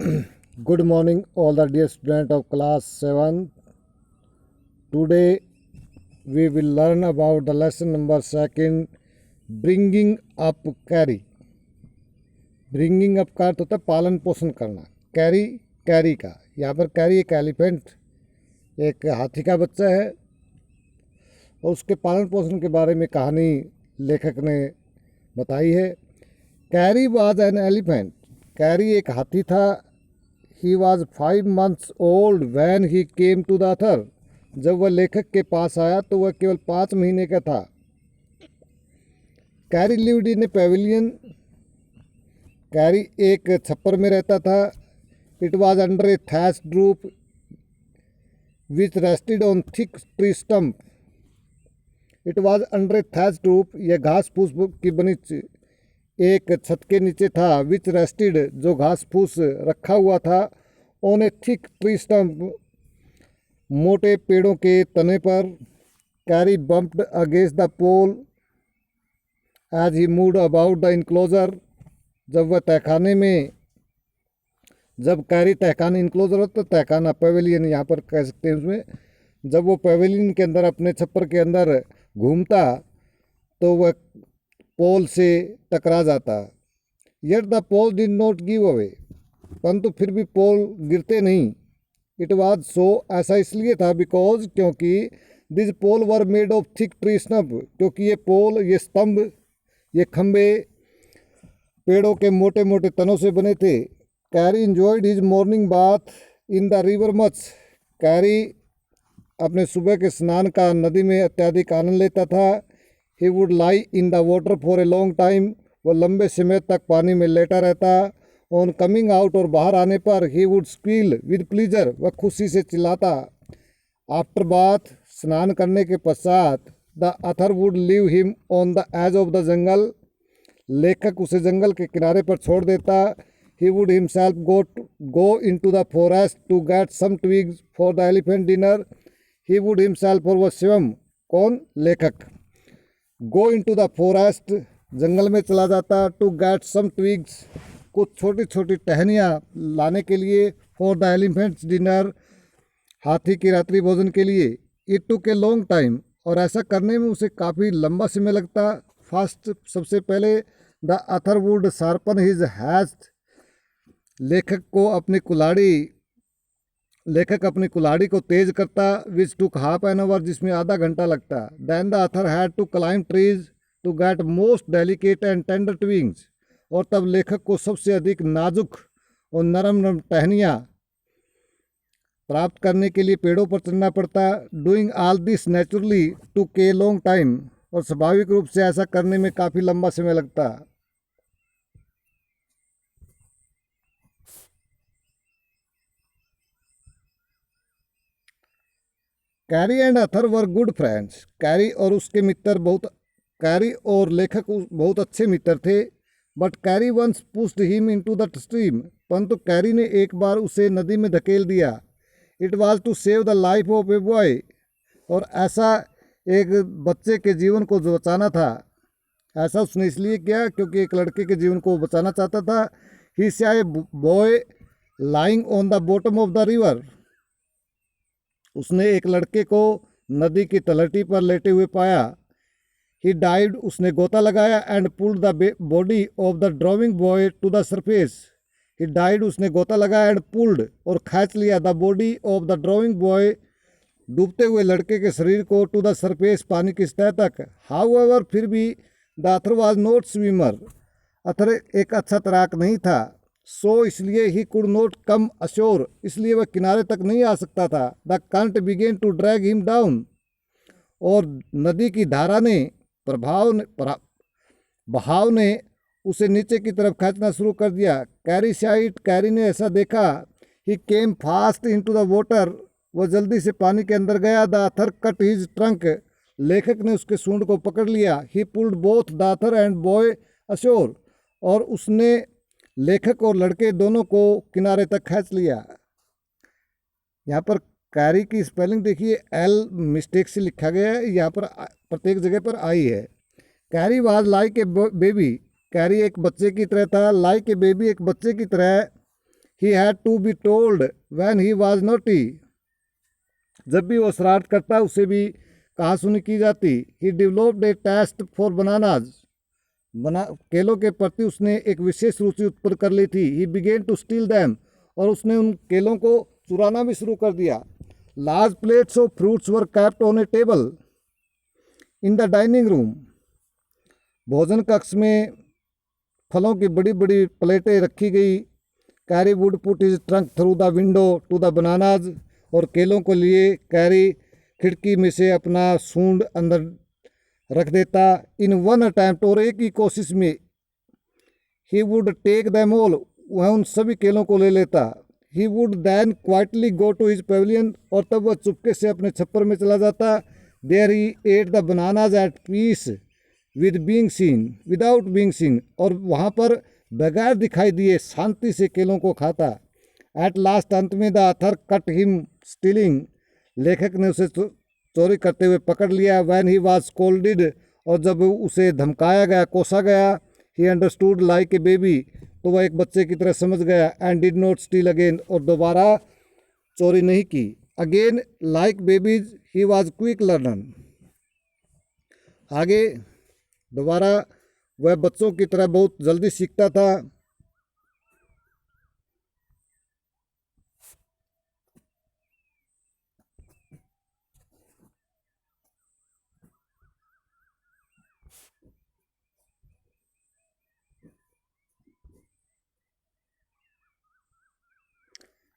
Good morning, all the dear students of class 7. Today we will learn about the lesson number 2, bringing up carry. Bringing up का अर्थ होता है पालन पोषण करना. Carry, carry का. यहाँ पर कैरी एक एलिफेंट, एक हाथी का बच्चा है और उसके पालन पोषण के बारे में कहानी लेखक ने बताई है. Carry was an elephant. Carry एक हाथी था. He was 5 months old when he came to the author. जब वह लेखक के पास आया तो वह केवल 5 महीने का था. Carry lived in a pavilion. Carry एक छप्पर में रहता था. It was under a thatched roof which rested on thick tree stump. It was under a thatched roof. यह घास फूस की बनी एक छत के नीचे था. विच रेस्टेड, जो घास फूस रखा हुआ था. On a thick tree stump, मोटे पेड़ों के तने पर. Kari bumped against the pole as he moved about the enclosure. जब कैरी तहखाने, इनक्लोजर होता तहखाना, पेवेलियन यहाँ पर कह सकते हैं उसमें. जब वो पेवेलियन के अंदर अपने छप्पर के अंदर घूमता तो वह पोल से टकरा जाता. Yet the pole did not give away. परंतु फिर भी पोल गिरते नहीं. इट वाज सो, ऐसा इसलिए था बिकॉज, क्योंकि this pole were made of thick tree stump, क्योंकि ये पोल, ये स्तंभ, ये खंबे पेड़ों के मोटे मोटे तनों से बने थे. Carry enjoyed his morning bath in the river much. Carry अपने सुबह के स्नान का नदी में अत्यधिक आनंद लेता था. He would lie in the water for a long time. वह लंबे समय तक पानी में लेटा रहता. On coming out, और बाहर आने पर, he would squeal with pleasure. वह खुशी से चिल्लाता. After bath, स्नान करने के पश्चात, the author would leave him on the edge of the jungle. लेखक उसे जंगल के किनारे पर छोड़ देता. He would himself go into the forest to get some twigs for the elephant dinner. He would himself, और वह स्वयं, कौन? लेखक. गो इन टू द फॉरेस्ट, जंगल में चला जाता. टू गेट सम ट्विग्स, कुछ छोटी छोटी टहनियाँ लाने के लिए. फॉर द एलिफेंट्स डिनर, हाथी की रात्रि भोजन के लिए. It took A long time, और ऐसा करने में उसे काफ़ी लंबा समय लगता. फर्स्ट, सबसे पहले, the author would sharpen his haste. लेखक अपनी कुल्हाड़ी को तेज करता. Which took half an hour, जिसमें आधा घंटा लगता. Then the author had to climb trees to get most delicate and tender twigs. और तब लेखक को सबसे अधिक नाजुक और नरम नरम टहनियाँ प्राप्त करने के लिए पेड़ों पर चढ़ना पड़ता. Doing all this naturally took A long time, और स्वाभाविक रूप से ऐसा करने में काफ़ी लंबा समय लगता. Kari and author were good friends. Kari और लेखक बहुत अच्छे मित्र थे. But Kari once pushed him into the stream. परंतु कैरी ने एक बार उसे नदी में धकेल दिया. It was to save the life of a boy. और ऐसा एक बच्चे के जीवन को जो बचाना था, ऐसा उसने इसलिए किया क्योंकि एक लड़के के जीवन को बचाना चाहता था. He saw a boy lying on the bottom of the river. उसने एक लड़के को नदी की तलहटी पर लेटे हुए पाया. ही डाइव्ड, उसने गोता लगाया. And pulled the body of the driving boy to the surface. He died, उसने गोता लगाया. एंड पुल्ड, और खींच लिया. The body of the driving boy, डूबते हुए लड़के के शरीर को. टू द सरफेस, पानी की सतह तक. हाउएवर, फिर भी, the author was not swimmer. Author एक अच्छा तैराक नहीं था. सो, इसलिए, he could not come ashore, इसलिए वह किनारे तक नहीं आ सकता था. The current began to drag him down, और नदी की धारा ने, बहाव ने उसे नीचे की तरफ खींचना शुरू कर दिया. कैरी साइट, कैरी ने ऐसा देखा. ही केम फास्ट इनटू द वाटर, वह जल्दी से पानी के अंदर गया. The author cut his trunk, लेखक ने उसके सूंड को पकड़ लिया. ही pulled both the author and boy assure, और उसने लेखक और लड़के दोनों को किनारे तक खींच लिया. यहाँ पर कैरी की स्पेलिंग देखिए, एल मिस्टेक से लिखा गया है. यहाँ पर प्रत्येक जगह पर आई है. Carry was like a baby. Kari एक बच्चे की तरह था. लाइक ए बेबी, एक बच्चे की तरह. he had to be told when he was naughty. जब भी वो शरारत करता उसे भी कहा सुनी की जाती. He developed a taste for bananas. केलों के प्रति उसने एक विशेष रुचि उत्पन्न कर ली थी. He began to steal them. और उसने उन केलों को चुराना भी शुरू कर दिया. Large plates of fruits were kept on a table in the dining room. भोजन कक्ष में फलों की बड़ी बड़ी प्लेटें रखी गई. Kari would put his trunk through the window to the bananas. और केलों को लिए कैरी खिड़की में से अपना सूंड अंदर रख देता. इन वन अटैम्प्ट, और एक ही कोशिश में, he would take them all, वह उन सभी केलों को ले लेता. He would then quietly go to his pavilion, और तब वह चुपके से अपने छप्पर में चला जाता. There he ate the bananas at peace with being seen, without being seen, और वहाँ पर बगैर दिखाई दिए शांति से केलों को खाता. एट लास्ट, अंत में, the author cut him stealing, लेखक ने उसे चोरी करते हुए पकड़ लिया. व्हेन ही वाज स्कोल्डेड, और जब उसे धमकाया गया, कोसा गया. He understood like a baby, तो वह एक बच्चे की तरह समझ गया. And did not steel again, और दोबारा चोरी नहीं की. Again like babies he was quick learner, आगे दोबारा वह बच्चों की तरह बहुत जल्दी सीखता था.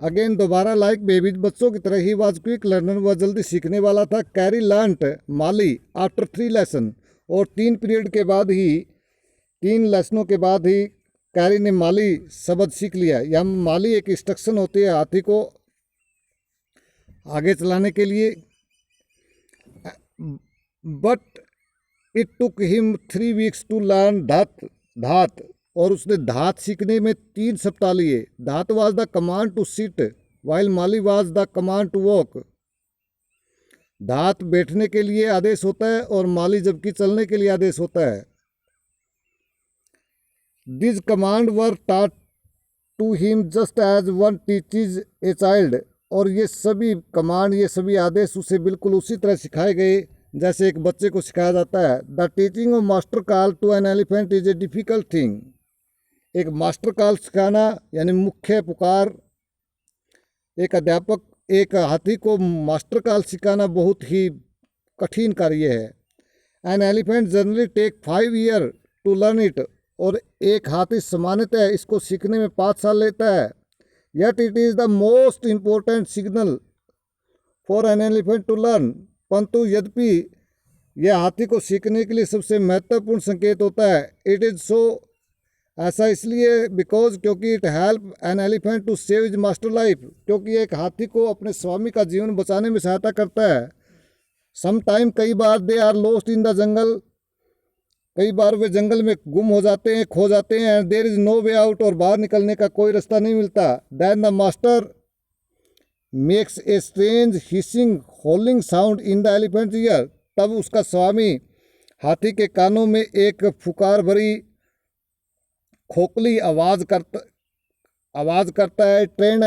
अगेन दोबारा लाइक बेबीज, बच्चों की तरह ही वाज क्विक लर्नर, वह जल्दी सीखने वाला था. कैरी लर्नट माली आफ्टर 3 लेसन, और 3 पीरियड के बाद ही, 3 लेसनों के बाद ही कैरी ने माली शब्द सीख लिया. यह माली एक इंस्ट्रक्शन होती है हाथी को आगे चलाने के लिए. But it took him 3 weeks to learn धात, और उसने धात सीखने में 3 सप्ताह लिए. धात was the command to sit while माली was the command to walk. धात बैठने के लिए आदेश होता है और माली जबकि चलने के लिए आदेश होता है. This command were taught to him just as one teaches a child, और ये सभी कमांड, ये सभी आदेश उसे बिल्कुल उसी तरह सिखाए गए जैसे एक बच्चे को सिखाया जाता है. The teaching of master call to an elephant is a difficult thing. एक मास्टर कॉल सिखाना यानी मुख्य पुकार, एक अध्यापक एक हाथी को मास्टर कॉल सिखाना बहुत ही कठिन कार्य है. An elephant generally take 5 year to learn it, और एक हाथी सामान्यतः इसको सीखने में 5 साल लेता है. Yet it is the most important signal for an elephant to learn, परंतु यद्यपि यह हाथी को सीखने के लिए सबसे महत्वपूर्ण संकेत होता है. इट इज़ सो, ऐसा इसलिए बिकॉज, क्योंकि it help an elephant to save his master life, क्योंकि एक हाथी को अपने स्वामी का जीवन बचाने में सहायता करता है. सम टाइम, कई बार, they are lost in the jungle, कई बार वे जंगल में गुम हो जाते हैं, खो जाते हैं. There is no way out, और बाहर निकलने का कोई रास्ता नहीं मिलता. Then the master makes a strange hissing howling sound in the elephant ear, तब उसका स्वामी हाथी के कानों में एक फुकार भरी खोखली आवाज़ करता है. ट्रेंड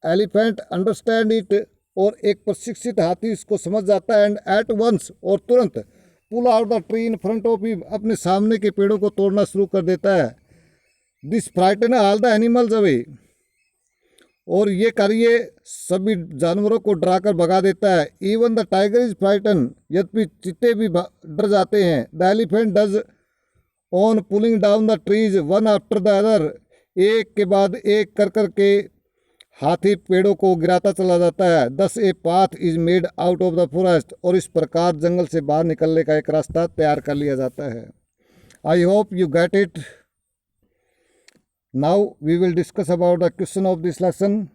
एलिफेंट अंडरस्टैंड इट, और एक प्रशिक्षित हाथी इसको समझ जाता है. एंड एट वंस, और तुरंत, pull out the tree in front of him, अपने सामने के पेड़ों को तोड़ना शुरू कर देता है. This frighten all the animals away, और ये कार्य सभी जानवरों को डराकर भगा देता है. Even the tiger is frighten, यद्यपि चीते भी डर जाते हैं. The elephant does on pulling down the trees one after the other, एक के बाद एक कर कर के हाथी पेड़ों को गिराता चला जाता है. दस a path is made out of the forest, और इस प्रकार जंगल से बाहर निकलने का एक रास्ता तैयार कर लिया जाता है. I hope you get it. Now we will discuss about the question of this lesson.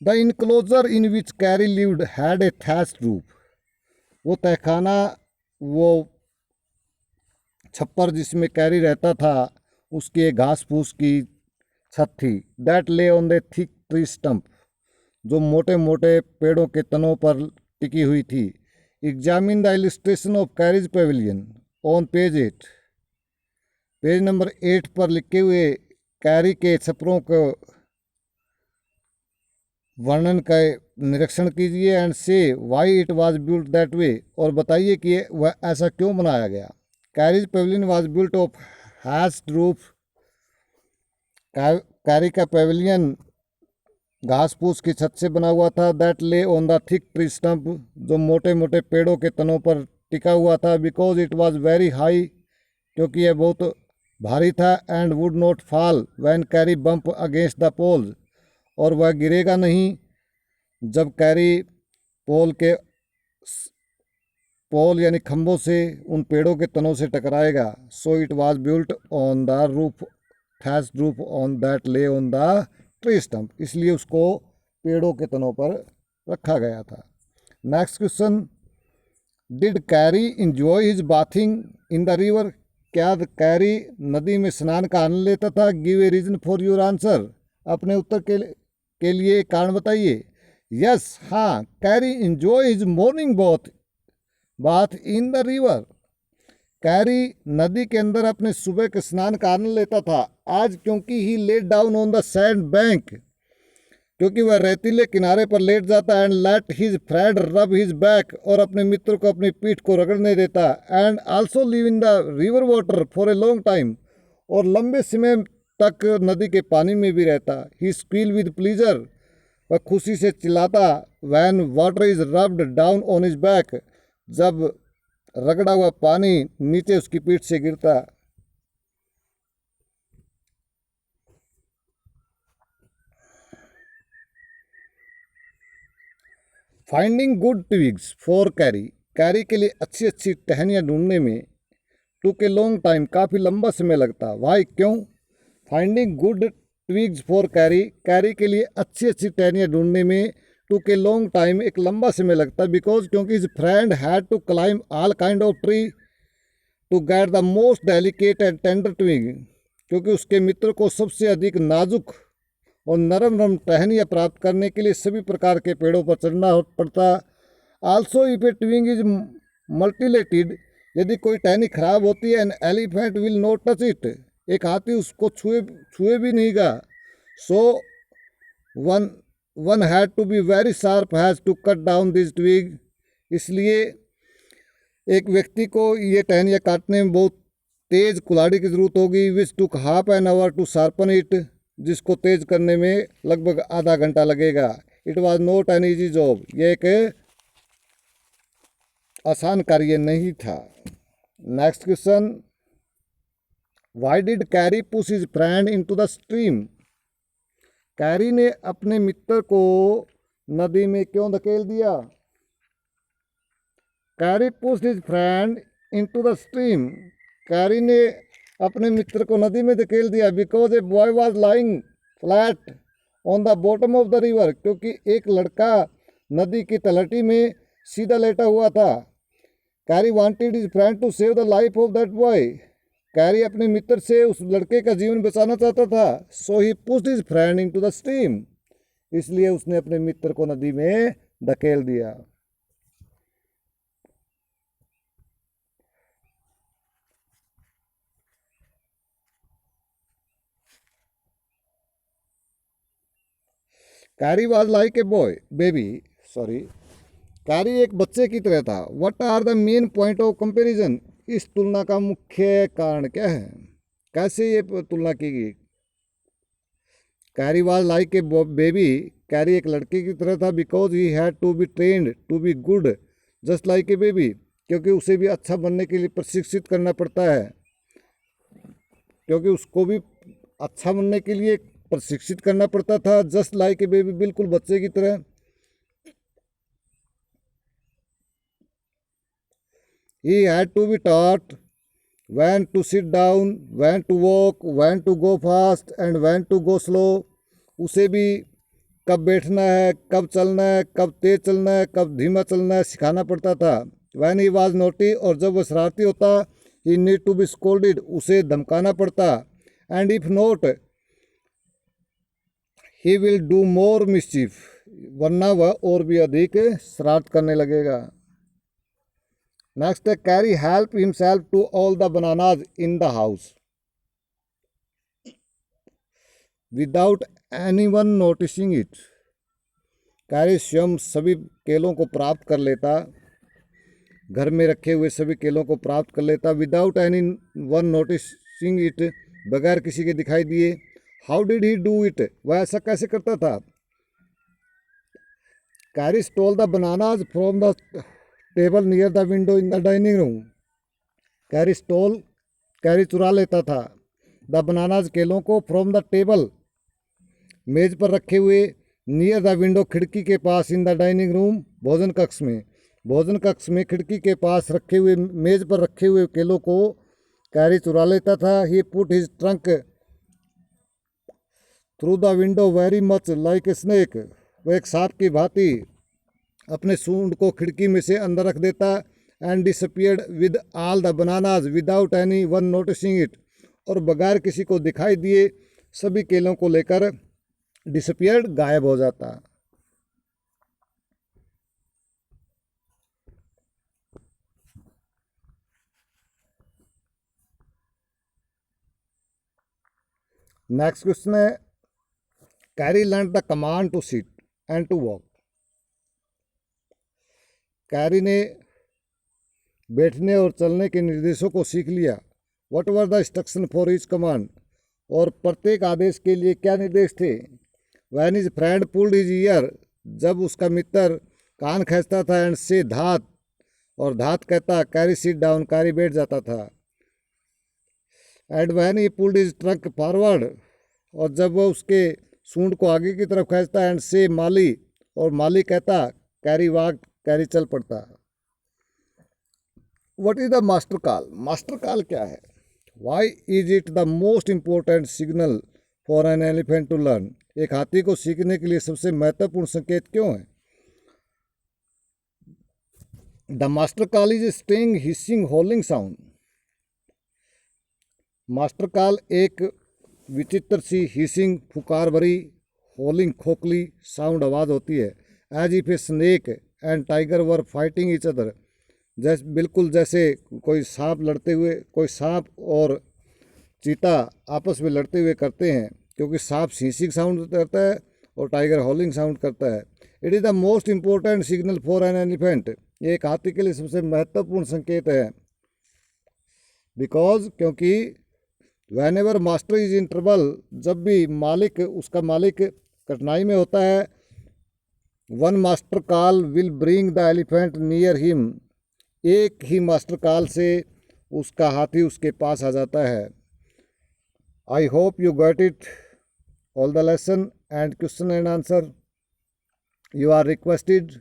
The enclosure in which Kari lived had a thatched roof, वो तहखाना, वो छप्पर जिसमें कैरी रहता था, उसके घास फूस की छत थी. That lay on the thick tree stump, जो मोटे मोटे पेड़ों के तनों पर टिकी हुई थी. Examine the illustration of carries Pavilion on page 8। Page number 8 पर लिखे हुए कैरी के छपरों को वर्णन का निरीक्षण कीजिए एंड से why it was built that way, और बताइए कि वह ऐसा क्यों बनाया गया। Carries Pavilion was built of hatched roof. Carry का पेविलियन घास फूस की छत से बना हुआ था। That lay on the thick tree stump, जो मोटे मोटे पेड़ों के तनों पर टिका हुआ था। Because it was very high, क्योंकि यह बहुत भारी था। And would not fall when Kari bump against the pole, और वह गिरेगा नहीं जब कैरी पोल यानी खंभों से उन पेड़ों के तनों से टकराएगा। So it was built on the roof, thatched roof on that lay on the tree stump, इसलिए उसको पेड़ों के तनों पर रखा गया था। Next question, did Kari enjoy his bathing in the river. क्या कैरी नदी में स्नान का आनंद लेता था। Give a reason for your answer, अपने उत्तर के लिए कारण बताइए। यस, हाँ, Kari enjoy his morning bath in the river. Carry नदी के अंदर अपने सुबह के स्नान का आनंद लेता था। आज क्योंकि he lay down on the sand bank, क्योंकि वह रेतीले किनारे पर लेट जाता। And let his friend rub his back, और अपने मित्र को अपनी पीठ को रगड़ने देता। And also live in the river water for a long time, और लंबे समय तक नदी के पानी में भी रहता। ही स्क्वील विद प्लीजर, वह खुशी से चिल्लाता। When water is rubbed down on his back, जब रगड़ा हुआ पानी नीचे उसकी पीठ से गिरता। Finding good twigs for Kari, Kari के लिए अच्छी अच्छी टहनियाँ ढूंढने में टुक ए लॉन्ग टाइम, काफ़ी लंबा समय लगता। वाई, क्यों। Finding good twigs for Kari, Kari के लिए अच्छी अच्छी टहनियाँ ढूंढने में टुक ए लॉन्ग टाइम, एक लंबा समय लगता। बिकॉज, क्योंकि his friend had to climb all kind of tree to get the most delicate and tender twig, क्योंकि उसके मित्र को सबसे अधिक नाजुक और नरम नरम टहनियाँ प्राप्त करने के लिए सभी प्रकार के पेड़ों पर चढ़ना पड़ता। Also if a twig is mutilated, यदि कोई टहनी खराब होती है, an elephant will not touch it, एक हाथी उसको छुए भी नहीं गा। So one had to be very sharp has to cut down this twig, इसलिए एक व्यक्ति को ये टहनियाँ काटने में बहुत तेज कुल्हाड़ी की जरूरत होगी। Which took half an hour to sharpen it, जिसको तेज करने में लगभग आधा घंटा लगेगा। It was not an easy job, यह एक आसान कार्य नहीं था। Next question, why did Kari push his friend into the stream. Kari ने अपने मित्र को नदी में क्यों धकेल दिया। Kari pushed his friend into the stream, Kari ने अपने मित्र को नदी में धकेल दिया। Because a boy was lying flat on the bottom of the river, क्योंकि एक लड़का नदी की तलहटी में सीधा लेटा हुआ था। Kari wanted his friend to save the life of that boy, Kari अपने मित्र से उस लड़के का जीवन बचाना चाहता था। So he pushed his friend into the stream, इसलिए उसने अपने मित्र को नदी में धकेल दिया। Kari was like a Kari एक बच्चे की तरह था। What are the main point of comparison, इस तुलना का मुख्य कारण क्या है, कैसे ये तुलना की गई। Kari was like a baby, Kari एक लड़के की तरह था। Because he had to be trained to be good just like a baby, क्योंकि उसे भी अच्छा बनने के लिए प्रशिक्षित करना पड़ता है, क्योंकि उसको भी अच्छा बनने के लिए प्रशिक्षित करना पड़ता था। जस्ट लाइक ए बेबी, बिल्कुल बच्चे की तरह। He had to be taught when to sit down, when to walk, when to go fast and when to go slow. उसे भी कब बैठना है, कब चलना है, कब तेज चलना है, कब धीमा चलना है सिखाना पड़ता था। When he was naughty, और जब वह शरारती होता, he need to be scolded, उसे धमकाना पड़ता। And if not, he will do more mischief, वरना वह और भी अधिक शरारत करने लगेगा। Next, carry help himself to all the bananas in the house without anyone noticing it. Carry स्वयं सभी केलों को प्राप्त कर लेता, घर में रखे हुए सभी केलों को प्राप्त कर लेता, without any one noticing it, बगैर किसी के दिखाई दिए। How did he do it, वह ऐसा कैसे करता था? Carry stole the bananas from the table near the window in the dining room. Carry चुरा लेता था द बनानाज केलों को फ्रॉम द टेबल मेज पर रखे हुए, नियर द विंडो खिड़की के पास, इन द डाइनिंग रूम भोजन कक्ष में खिड़की के पास रखे हुए, मेज पर रखे हुए केलों को कैरी चुरा लेता था। He put his trunk through the window very much like a snake, वह एक सांप की भांति अपने सूंड को खिड़की में से अंदर रख देता। And disappeared with all the bananas without any one noticing it, और बगैर किसी को दिखाई दिए सभी केलों को लेकर डिसअपियर्ड गायब हो जाता। नेक्स्ट क्वेश्चन है, Kari learn the command to sit and to walk. Kari ने बैठने और चलने के निर्देशों को सीख लिया। What were the instruction for each command, और प्रत्येक आदेश के लिए क्या निर्देश थे? When his friend pulled his ear, जब उसका मित्र कान खींचता था, एंड से धात, और धात कहता कैरी सिट डाउन, कैरी बैठ जाता था। And when he pulled his trunk forward, और जब वह उसके सूंड को आगे की तरफ खींचता, एंड से माली, और माली कहता कैरी वॉक, कैरी चल पड़ता। What is the master call, master call क्या है? Why is it the most important signal for an elephant to learn, एक हाथी को सीखने के लिए सबसे महत्वपूर्ण संकेत क्यों है? The master call is sting hissing howling sound, master call एक विचित्र सी हिसिंग फुकार भरी, हॉलिंग खोखली साउंड आवाज़ होती है। As if a snake and tiger were fighting each other, बिल्कुल जैसे कोई सांप और चीता आपस में लड़ते हुए करते हैं, क्योंकि सांप सीसिंग साउंड करता है और टाइगर हॉलिंग साउंड करता है। It is the most important signal for an elephant, ये एक हाथी के लिए सबसे महत्वपूर्ण संकेत है। बिकॉज, क्योंकि van ever master is in trouble, जब भी उसका मालिक कठिनाई में होता है, one master call will bring the elephant near him, एक ही मास्टर कॉल से उसका हाथी उसके पास आ जाता है। I hope you got it all the lesson and question and answer. You are requested,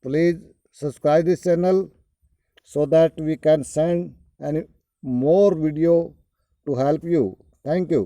please subscribe this channel so that we can send any more video to help you. Thank you.